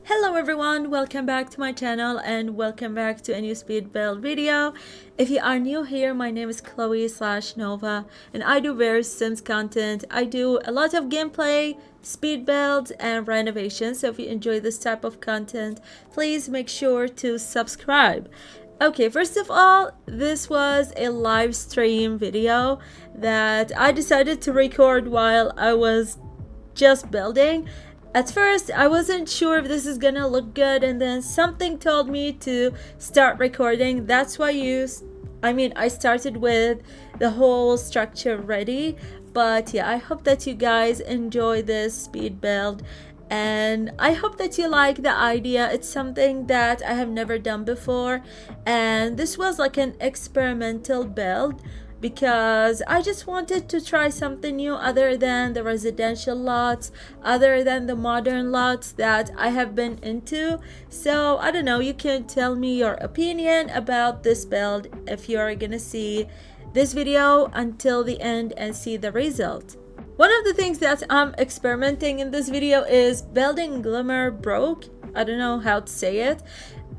Hello everyone, welcome back to my channel and welcome back to a new speed build video. If you are new here, my name is Chloe/Nova and I do various Sims content. I do a lot of gameplay, speed builds and renovations. So if you enjoy this type of content, please make sure to subscribe. Okay, first of all, this was a live stream video that I decided to record while I was just building. At first, I wasn't sure if this is gonna look good, and then something told me to start recording. That's why I started with the whole structure ready. But yeah, I hope that you guys enjoy this speed build, and I hope that you like the idea. It's something that I have never done before, and this was like an experimental build because I just wanted to try something new other than the residential lots, other than the modern lots that I have been into. So I don't know, you can tell me your opinion about this build if you're gonna see this video until the end and see the result. One of the things that I'm experimenting in this video is building Lukrembo. I don't know how to say it.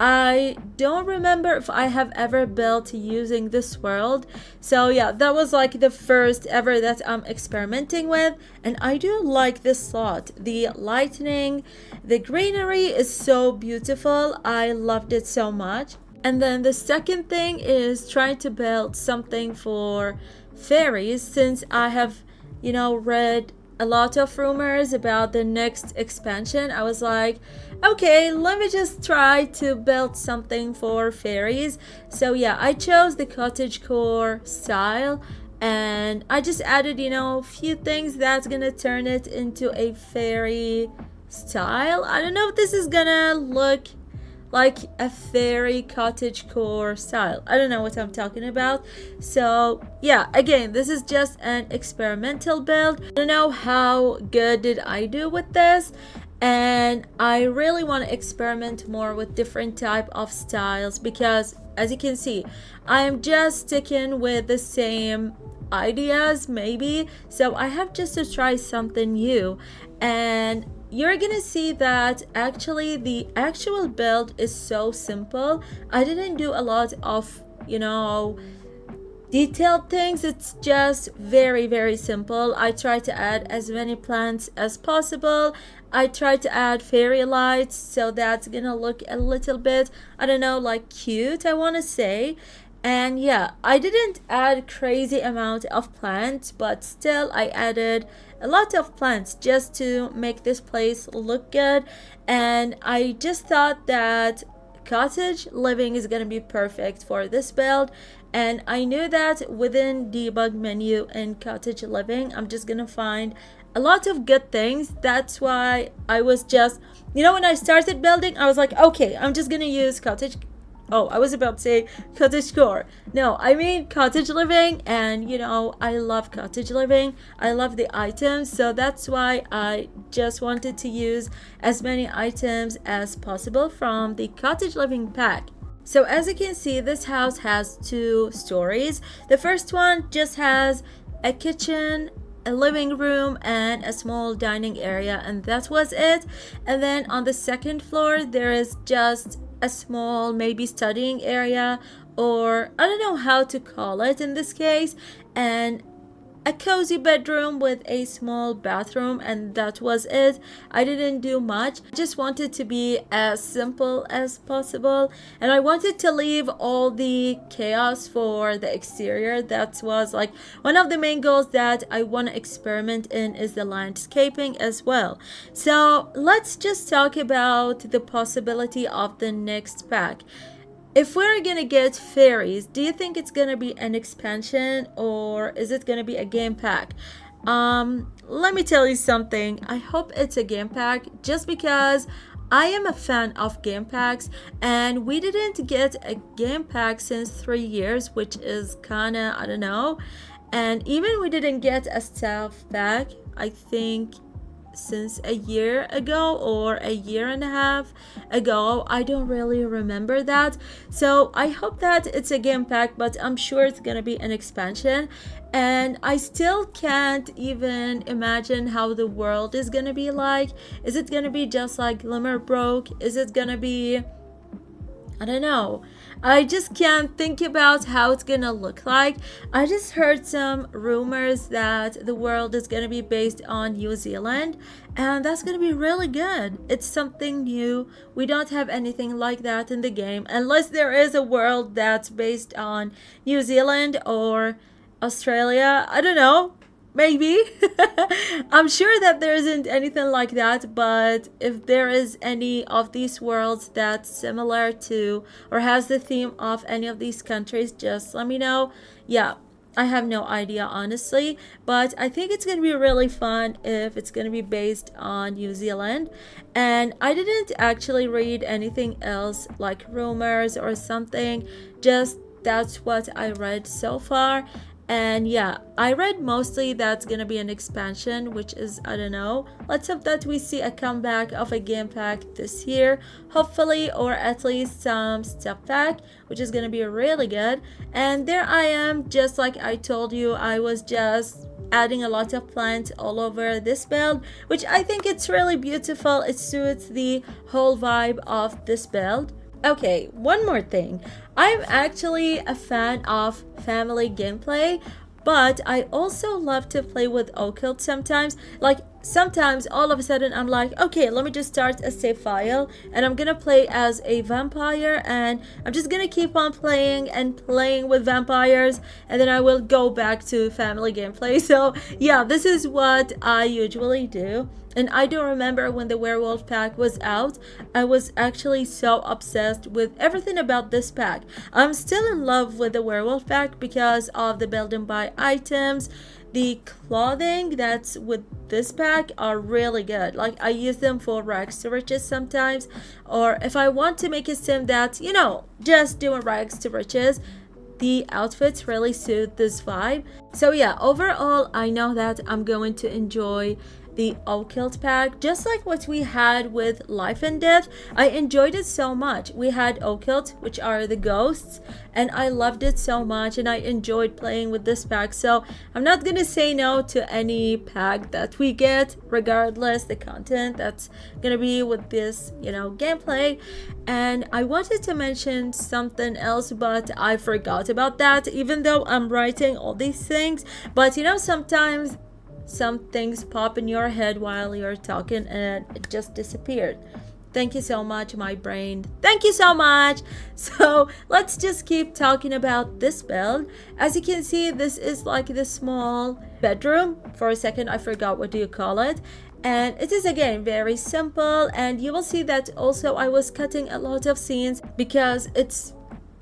I don't remember if I have ever built using this world. So yeah, that was like the first ever that I'm experimenting with. And I do like this slot. The lightning, the greenery is so beautiful. I loved it so much. And then the second thing is trying to build something for fairies, since I have, read a lot of rumors about the next expansion. I was like, okay, let me just try to build something for fairies. So yeah, I chose the cottage core style and I just added, a few things that's gonna turn it into a fairy style. I don't know if this is gonna look like a fairy cottage core style. I don't know what I'm talking about. So yeah, again, this is just an experimental build. I don't know how good did I do with this, and I really want to experiment more with different type of styles because as you can see, I am just sticking with the same ideas maybe. So I have just to try something new, and you're gonna see that actually the actual build is so simple. I didn't do a lot of, detailed things. It's just very, very simple. I try to add as many plants as possible. I try to add fairy lights, so that's gonna look a little bit, I don't know, like cute, I want to say. And yeah, I didn't add crazy amount of plants, but still I added a lot of plants just to make this place look good. And I just thought that cottage living is gonna be perfect for this build, and I knew that within debug menu in cottage living I'm just gonna find a lot of good things. That's why I was just, when I started building I was like, okay, I'm just gonna use cottage. Oh, I was about to say cottage core. No, I mean cottage living, and I love cottage living. I love the items, so that's why I just wanted to use as many items as possible from the cottage living pack. So as you can see, this house has 2 stories. The first one just has a kitchen, a living room and a small dining area, and that was it. And then on the second floor there is just a small maybe studying area, or I don't know how to call it in this case, and a cozy bedroom with a small bathroom, and that was it. I didn't do much. I just wanted to be as simple as possible, and I wanted to leave all the chaos for the exterior. That was like one of the main goals that I want to experiment in, is the landscaping as well. So let's just talk about the possibility of the next pack. If we're gonna get fairies, do you think it's gonna be an expansion or is it gonna be a game pack? Let me tell you something. I hope it's a game pack, just because I am a fan of game packs, and we didn't get a game pack since 3 years, which is kinda, I don't know. And even we didn't get a staff pack, I think since a year ago or a year and a half ago. I don't really remember that. So I hope that it's a game pack, but I'm sure it's gonna be an expansion. And I still can't even imagine how the world is gonna be like. Is it gonna be just like Lukrembo? Is it gonna be, I don't know. I just can't think about how it's gonna look like. I just heard some rumors that the world is gonna be based on New Zealand, and that's gonna be really good. It's something new. We don't have anything like that in the game, unless there is a world that's based on New Zealand or Australia. I don't know. Maybe. I'm sure that there isn't anything like that, but if there is any of these worlds that's similar to or has the theme of any of these countries, just let me know. Yeah, I have no idea honestly, but I think it's going to be really fun if it's going to be based on New Zealand. And I didn't actually read anything else like rumors or something, just that's what I read so far. And yeah, I read mostly that's gonna be an expansion, which is, I don't know. Let's hope that we see a comeback of a game pack this year, hopefully, or at least some stuff pack, which is gonna be really good. And there I am, just like I told you, I was just adding a lot of plants all over this build, which I think it's really beautiful. It suits the whole vibe of this build. Okay, one more thing. I'm actually a fan of family gameplay, but I also love to play with occult sometimes. Like, sometimes all of a sudden I'm like, okay, let me just start a save file and I'm gonna play as a vampire and I'm just gonna keep on playing and playing with vampires, and then I will go back to family gameplay. So yeah, this is what I usually do. And I do remember when the werewolf pack was out, I was actually so obsessed with everything about this pack. I'm still in love with the werewolf pack because of the build and buy items. The clothing that's with this pack are really good. Like, I use them for rags to riches sometimes, or if I want to make a sim that's, you know, just doing rags to riches, the outfits really suit this vibe. So yeah, overall I know that I'm going to enjoy the occult pack, just like what we had with life and death. I enjoyed it so much. We had occult, which are the ghosts, and I loved it so much, and I enjoyed playing with this pack. So I'm not gonna say no to any pack that we get, regardless the content that's gonna be with this, you know, gameplay. And I wanted to mention something else, but I forgot about that, even though I'm writing all these things. But you know, sometimes some things pop in your head while you're talking and it just disappeared. Thank you so much, my brain. Thank you so much. So let's just keep talking about this build. As you can see, this is like the small bedroom. For a second, I forgot what do you call it. And it is again very simple, and you will see that also I was cutting a lot of scenes because it's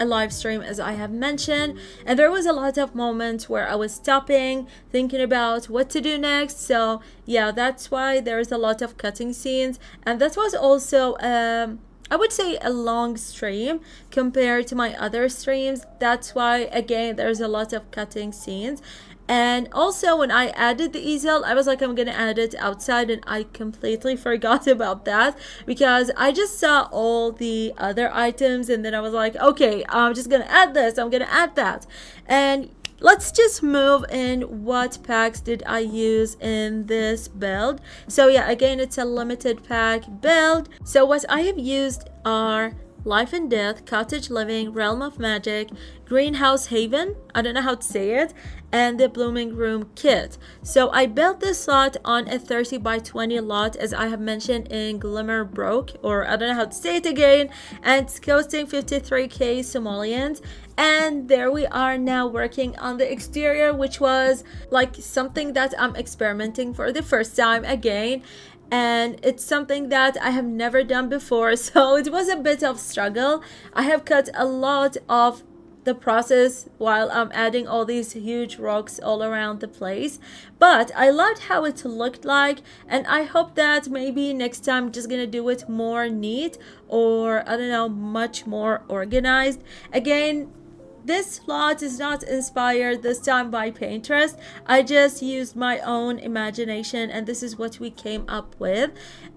a live stream, as I have mentioned, and there was a lot of moments where I was stopping, thinking about what to do next. So yeah, that's why there's a lot of cutting scenes, and that was also I would say a long stream compared to my other streams. That's why again there's a lot of cutting scenes. And also when I added the easel, I was like, I'm gonna add it outside, and I completely forgot about that because I just saw all the other items and then I was like, okay, I'm just gonna add this, I'm gonna add that. And let's just move in. What packs did I use in this build? So yeah, again, it's a limited pack build. So what I have used are Life and Death, Cottage Living, Realm of Magic, Greenhouse Haven, I don't know how to say it, and the Blooming Room kit. So I built this lot on a 30 by 20 lot, as I have mentioned, in Lukrembo, or I don't know how to say it again, and it's costing 53k Somalians. And there we are now working on the exterior, which was like something that I'm experimenting for the first time again. And it's something that I have never done before, so it was a bit of struggle. I have cut a lot of the process while I'm adding all these huge rocks all around the place, but I loved how it looked like, and I hope that maybe next time I'm just gonna do it more neat, or I don't know, much more organized. Again, this plot is not inspired this time by Pinterest. I just used my own imagination, and this is what we came up with.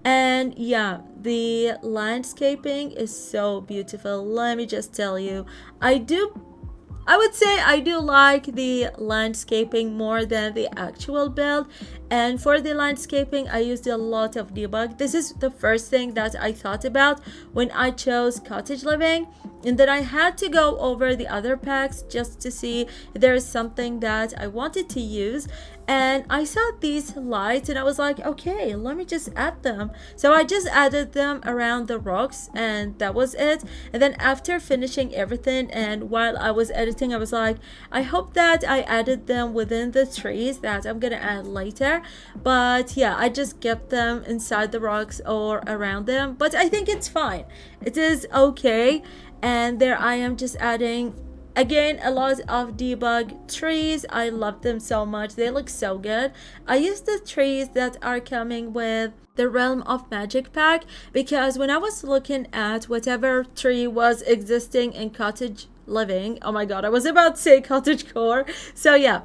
And yeah, the landscaping is so beautiful. Let me just tell you, I would say I do like the landscaping more than the actual build. And for the landscaping, I used a lot of debug. This is the first thing that I thought about when I chose cottage living. And then I had to go over the other packs just to see if there is something that I wanted to use. And I saw these lights and I was like, okay, let me just add them. So I just added them around the rocks and that was it. And then after finishing everything and while I was editing, I was like, I hope that I added them within the trees that I'm gonna add later. But yeah, I just kept them inside the rocks or around them. But I think it's fine. It is okay. And there I am just adding again a lot of debug trees. I love them so much. They look so good. I use the trees that are coming with the Realm of Magic pack because when I was looking at whatever tree was existing in cottage living, oh my god, I was about to say cottage core. So yeah,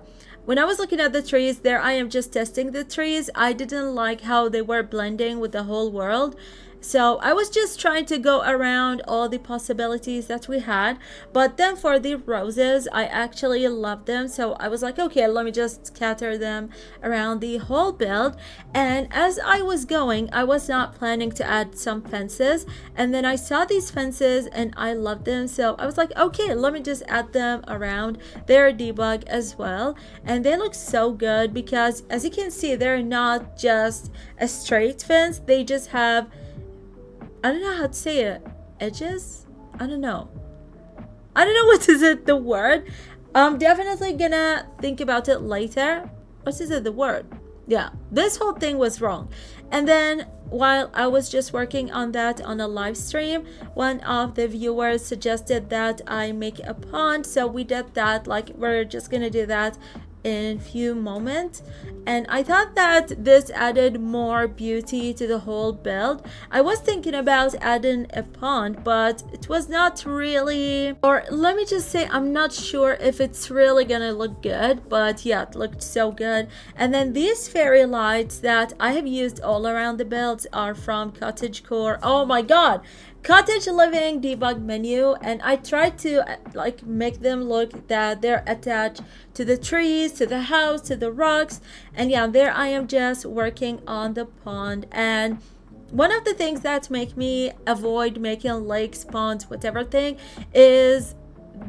when I was looking at the trees, there I am just testing the trees. I didn't like how they were blending with the whole world. So I was just trying to go around all the possibilities that we had. But then for the roses, I actually love them. So I was like, okay, let me just scatter them around the whole build. And as I was going, I was not planning to add some fences. And then I saw these fences and I loved them. So I was like, okay, let me just add them around their debug as well. And they look so good because as you can see, they're not just a straight fence. They just have, I don't know how to say it, edges? I don't know what is it, the word. I'm definitely gonna think about it later. What is it, the word? Yeah, this whole thing was wrong. And then while I was just working on that on a live stream, one of the viewers suggested that I make a pond. So we did that, like we're just gonna do that in few moments. And I thought that this added more beauty to the whole build. I was thinking about adding a pond, but it was not really, or let me just say, I'm not sure if it's really gonna look good, but yeah, it looked so good. And then these fairy lights that I have used all around the builds are from Cottage Core. Oh my god, Cottage Living debug menu, and I tried to like make them look that they're attached to the trees, to the house, to the rocks. And yeah, there I am just working on the pond. And one of the things that make me avoid making lakes, ponds, whatever thing is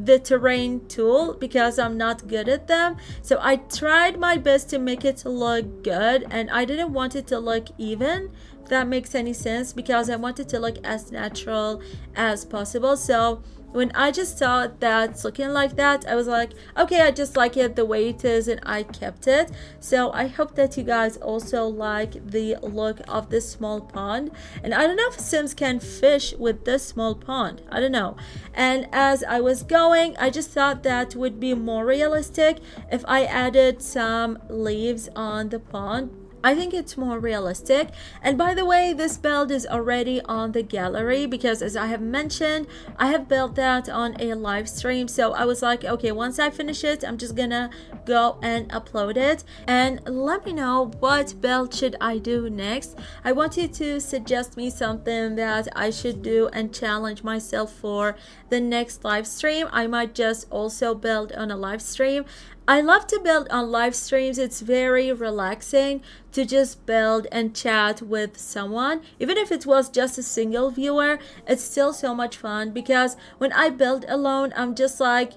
the terrain tool, because I'm not good at them. So I tried my best to make it look good, and I didn't want it to look even, if that makes any sense, because I wanted to look as natural as possible. So when I just saw that it's looking like that, I was like, okay, I just like it the way it is, and I kept it. So I hope that you guys also like the look of this small pond. And I don't know if Sims can fish with this small pond, I don't know. And as I was going, I just thought that would be more realistic if I added some leaves on the pond. I think it's more realistic. And by the way, this build is already on the gallery because, as I have mentioned, I have built that on a live stream. So I was like, okay, once I finish it, I'm just gonna go and upload it. And let me know what build should I do next. I want you to suggest me something that I should do and challenge myself for the next live stream. I might just also build on a live stream. I love to build on live streams. It's very relaxing to just build and chat with someone. Even if it was just a single viewer, it's still so much fun, because when I build alone, I'm just like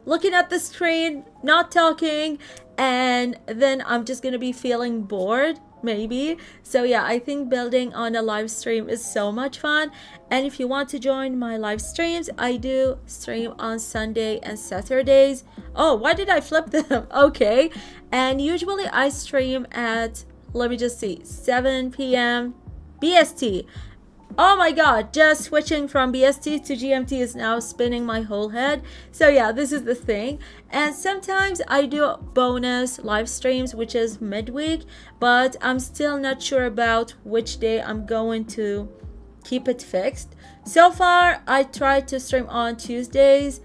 looking at the screen, not talking, and then I'm just gonna be feeling bored, maybe. So yeah, I think building on a live stream is so much fun. And if you want to join my live streams, I do stream on Sunday and Saturdays. Oh, why did I flip them? Okay. And usually I stream at, let me just see, 7 p.m. BST. Oh my god, just switching from BST to GMT is now spinning my whole head. So yeah, this is the thing. And sometimes I do bonus live streams, which is midweek, but I'm still not sure about which day I'm going to keep it fixed. So far, I tried to stream on Tuesdays,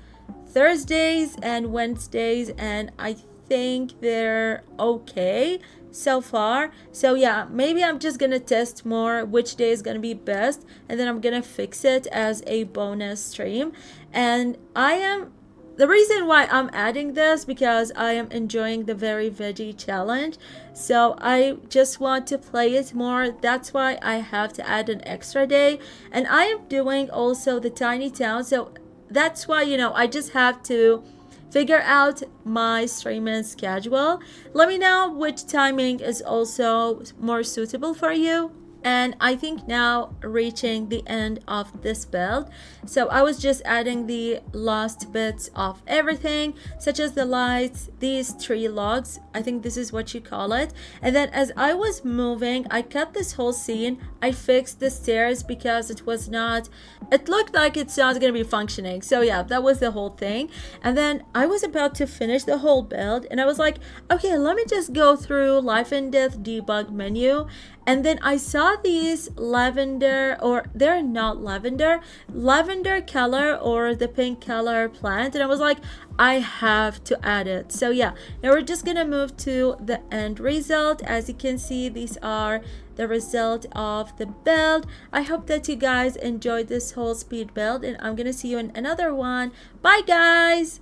Thursdays and Wednesdays, and I think they're okay so far. So yeah, maybe I'm just gonna test more which day is gonna be best, and then I'm gonna fix it as a bonus stream. And the reason why I'm adding this because I am enjoying the very veggie challenge. So I just want to play it more. That's why I have to add an extra day. And I am doing also the tiny town. So that's why, I just have to figure out my streaming schedule. Let me know which timing is also more suitable for you. And I think now reaching the end of this build, so I was just adding the last bits of everything, such as the lights, these tree logs, I think this is what you call it. And then as I was moving, I cut this whole scene. I fixed the stairs because it looked like it's not gonna be functioning. So yeah, that was the whole thing. And then I was about to finish the whole build, and I was like, okay, let me just go through life and death debug menu. And then I saw these lavender, or they're not lavender color or the pink color plant, and I was like, I have to add it. So yeah, now we're just gonna move to the end result. As you can see, these are the result of the build. I hope that you guys enjoyed this whole speed build, and I'm gonna see you in another one. Bye guys.